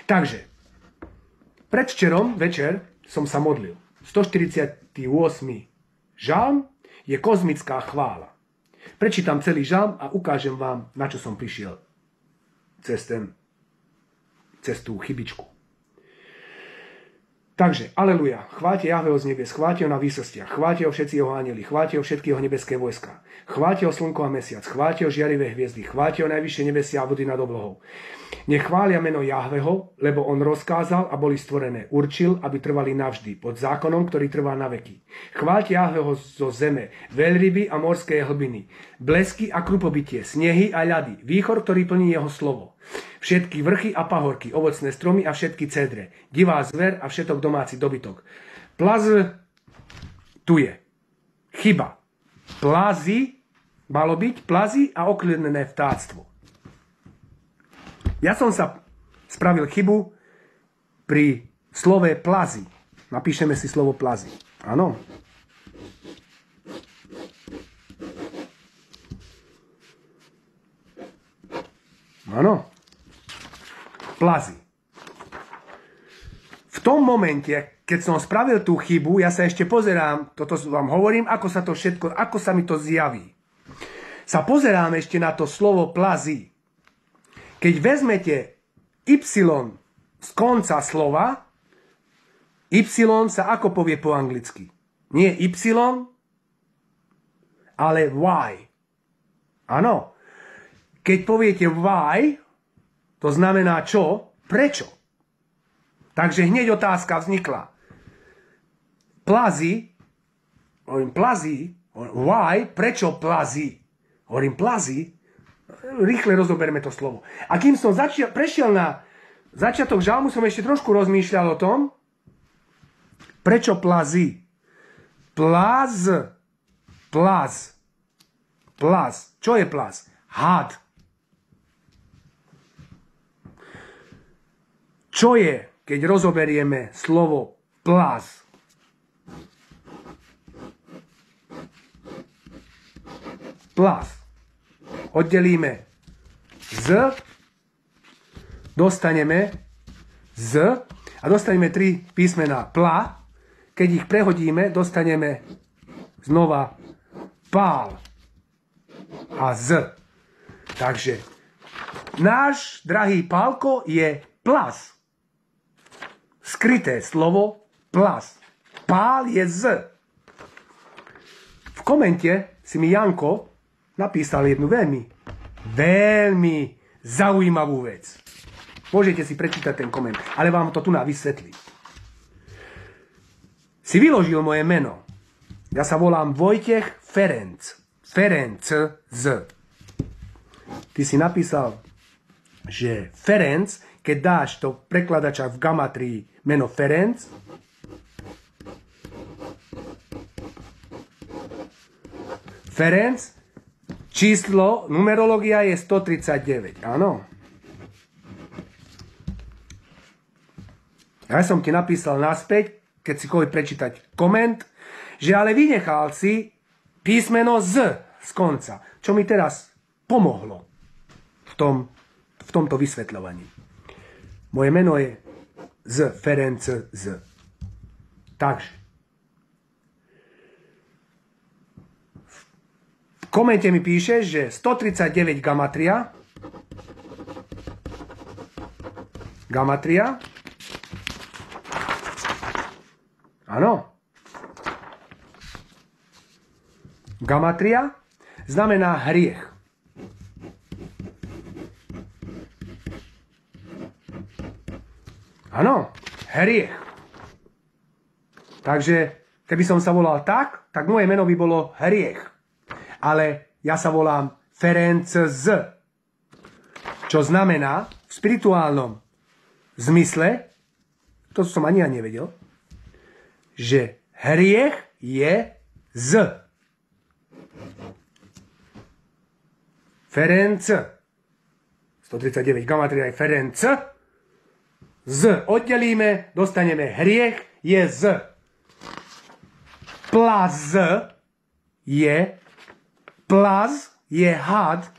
Takže, predvčerom večer som sa modlil. 148. žalm je kozmická chvála. Prečítam celý žalm a ukážem vám, na čo som prišiel cez tú chybičku. Takže, aleluja, chváľte Jahveho z nebies, chváľte ho na výsostiach, chváľte ho všetci jeho anjeli, chváľte ho všetky jeho nebeské vojska, chváľte ho slnko a mesiac, chváľte ho žiarivé hviezdy, chváľte ho najvyššie nebesia a vody nad oblohou. Nech chvália meno Jahveho, lebo on rozkázal a boli stvorené, určil, aby trvali navždy, pod zákonom, ktorý trvá na veky. Chváľte Jahveho zo zeme, veľryby a morské hlbiny, blesky a krupobytie, snehy a ľady, výchor, ktorý plní jeho slovo. Všetky vrchy a pahorky, ovocné stromy a všetky cedre, divá zver a všetok domáci dobytok. Plaz tu je. Chyba. Plazy, malo byť plazy a oklinené vtáctvo. Ja som sa spravil chybu pri slove plazy. Napíšeme si slovo plazy. Áno. Áno. Plazy. V tom momente, keď som spravil tú chybu, ja sa ešte pozerám, toto vám hovorím, ako sa mi to zjaví. Sa pozerám ešte na to slovo plazy. Keď vezmete y z konca slova, y sa ako povie po anglicky? Nie y, ale y. Áno. Keď poviete y, to znamená čo? Prečo? Takže hneď otázka vznikla. Plazy, why, prečo plazy? Hovorím plazy, rýchle rozoberme to slovo. A kým som prešiel na začiatok žalmu, som ešte trošku rozmýšľal o tom, prečo plazy? Plaz. Čo je plaz? Had. Čo je, keď rozoberieme slovo plaz? Plaz. Oddelíme z, dostaneme z a dostaneme 3 písmená pla. Keď ich prehodíme, dostaneme znova pál a z. Takže náš drahý Pálko je plaz. Skryté slovo plaz. Pál je z. V komente si mi Janko napísal jednu veľmi zaujímavú vec. Môžete si prečítať ten koment, ale vám to tu vysvetlím. Si vyložil moje meno. Ja sa volám Vojtech Ferenc. Ferenc z. Ty si napísal, že Ferenc, keď dáš do prekladača v gamatrii meno Ferenc, číslo, numerológia je 139, áno. Ja som ti napísal naspäť, keď si chcel prečítať koment, že ale vynechal si písmeno z konca, čo mi teraz pomohlo v tomto vysvetľovaní. Moje meno je z Ferenc z. Takže v komente mi píše, že 139 gamatria. Áno. Gamatria znamená hriech. Áno, hriech. Takže, keby som sa volal tak moje meno by bolo hriech. Ale ja sa volám Ferenc z. Čo znamená v spirituálnom zmysle, to som ani ja nevedel, že hriech je z. Ferenc. 139 gamatria je Ferenc. Z oddelíme, dostaneme hriech je z. Plaz je had,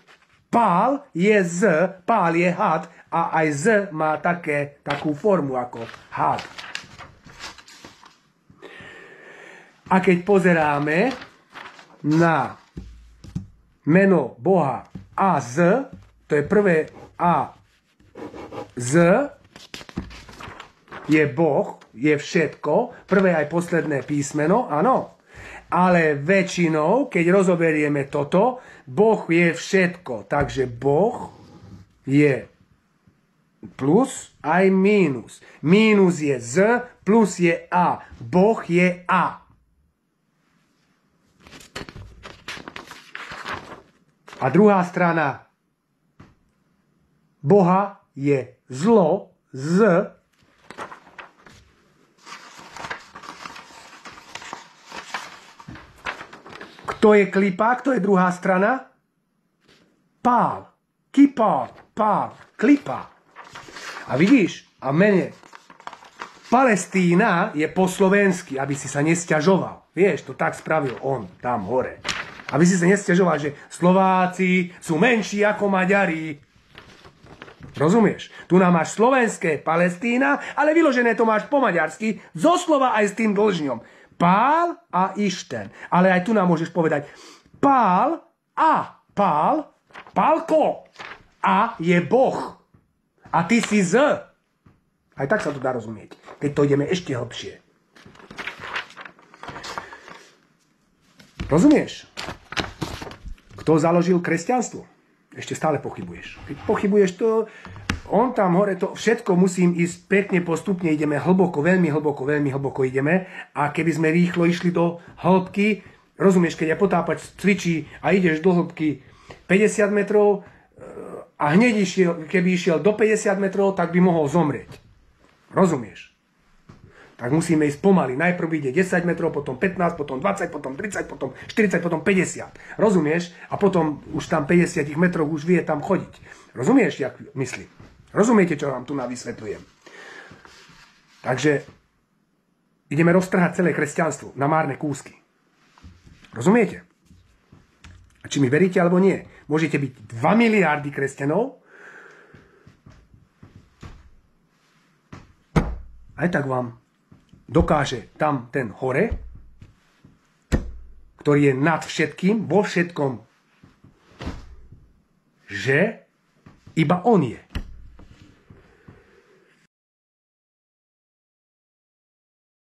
pál je z, pál je had a aj z má takú formu ako had. A keď pozeráme na meno Boha a z, to je prvé a z, je Boh, je všetko, prvé aj posledné písmeno, áno. Ale väčšinou, keď rozoberieme toto, Boh je všetko. Takže Boh je plus aj mínus. Mínus je z, plus je a. Boh je a. A druhá strana Boha je zlo, z. Kto je klipa? Kto je druhá strana? Pál. Kipál. Pál. Klipa. A vidíš? A v mene Palestína je po slovensky, aby si sa nesťažoval. Vieš, to tak spravil on tam hore. Aby si sa nesťažoval, že Slováci sú menší ako Maďari. Rozumieš? Tu nám máš slovenské Palestína, ale vyložené to máš po maďarsky, zoslova aj s tým dlžňom. Pál a Išten. Ale aj tu nám môžeš povedať Pál a Pál, Pálko. A je Boh. A ty si z. Aj tak sa to dá rozumieť, keď to ideme ešte hlbšie. Rozumieš? Kto založil kresťanstvo? Ešte stále pochybuješ. Keď pochybuješ to, on tam hore, to všetko musím ísť pekne postupne, ideme hlboko, veľmi hlboko ideme. A keby sme rýchlo išli do hĺbky, rozumieš, keď ja potápač cvičí a ideš do hĺbky 50 metrov a hneď keby išiel do 50 metrov, tak by mohol zomrieť. Rozumieš? Tak musíme ísť pomaly. Najprv ide 10 metrov, potom 15, potom 20, potom 30, potom 40, potom 50. Rozumieš? A potom už tam 50 metrov už vie tam chodiť. Rozumieš, jak myslím? Rozumiete, čo vám tu vysvetľujem? Takže ideme roztrhať celé kresťanstvo na márne kúsky. Rozumiete? A či mi veríte, alebo nie? Môžete byť 2 miliardy kresťanov, aj tak vám dokáže tam ten hore, ktorý je nad všetkým, vo všetkom, že iba on je.